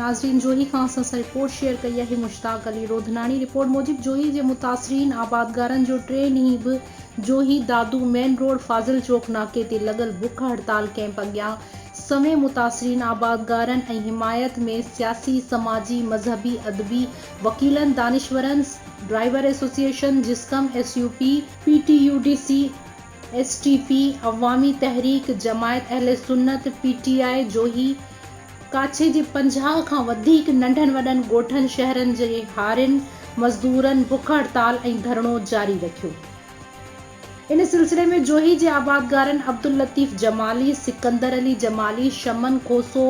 नाज़रीन जोही खां असां रिपोर्ट शेयर कई है मुश्ताक अली रोधनानी। रिपोर्ट मूजिब जोही के मुतासरीन आबादगारन जो 3 ॾींहं भी जोही दादू मेन रोड फाजिल चौक नाके ते लगल भुख हड़ताल कैंप अॻियां समें मुतासरीन आबादगारन ऐं हिमायत में सियासी समाजी मजहबी अदबी वकीलन दानिशवरन ड्राइवर एसोसिएशन जिस्कम SUP PTUDC STP अवामी तहरीक जमायत अहले सुन्नत PTI जोही काछे जे 50 खां वधीक नंढन वडन गोठन शहरन जे हारिन मजदूरन भुख हड़ताल ऐं धरणो जारी रखियो। इन सिलसिले में जोही जे आबादगारन अब्दुल लतीफ जमाली, सिकंदर अली जमाली, शमन खोसो,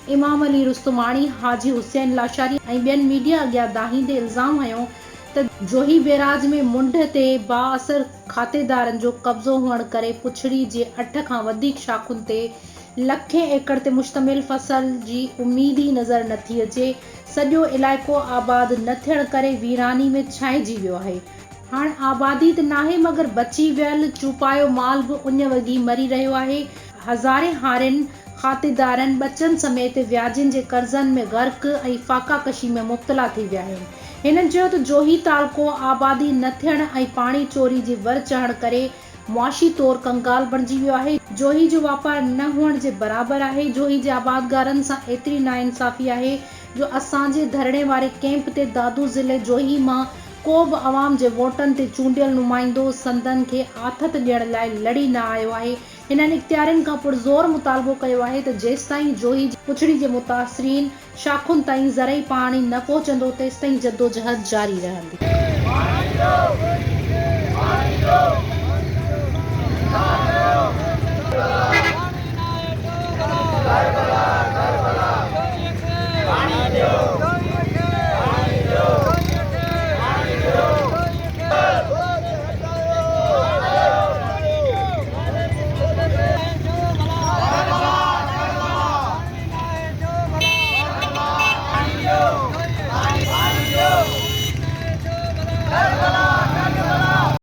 इमाम अली रुस्तमानी, हाजी हुसैन लाशारी ऐं ॿियनि मीडिया अॻियां दाहींदे इल्ज़ाम हयो त जोही बैराज में मुंड ते बाअसर खातेदारन जो कब्ज़ो हुअण करे पुछड़ी जे 8 खां वधीक शाखुनि ते लखें एकड़ ते मुश्तमिल फसल जी उम्मीद ही नज़र नथी अचे। सॼो इलाइक़ो आबाद न थियण करे वीरानी में छांइजी वियो आहे। हाणे आबादी त नाहे मगर बची वियल चुपायो माल भी उन वगी मरी रहियो आहे। हज़ारे हारिन खातेदारन बचन समेत व्याजन जे कर्जन में गर्क ऐं फाका कशी में मुब्तला थी विया आहिनि। हिननि चयो त जोही तालको आबादी न थियण ऐं पाणी चोरी जे वर चढ़ण करे मुआशी तौर कंगाल बणिजी वियो आहे। जोही जो वापार न हुअण जे बराबर आहे। जोही जे आबादगारन सां एतिरी नाइंसाफ़ी आहे जो असांजे धरणे वारे कैंप ते दादू ज़िले जोही मां को बि अवाम जे वोटन ते चूंडियल नुमाइंदो संदन खे आथत ॾियण लाइ लड़ी न आयो आहे। हिननि इख्तियारनि खां पुरज़ोर मुतालबो कयो आहे त जेसिताईं जोही पुछड़ी जे मुतासरीन शाखुनि ताईं ज़रई पाणी न पहुचंदो तेसिताईं जद्दोजहद जारी रहंदी।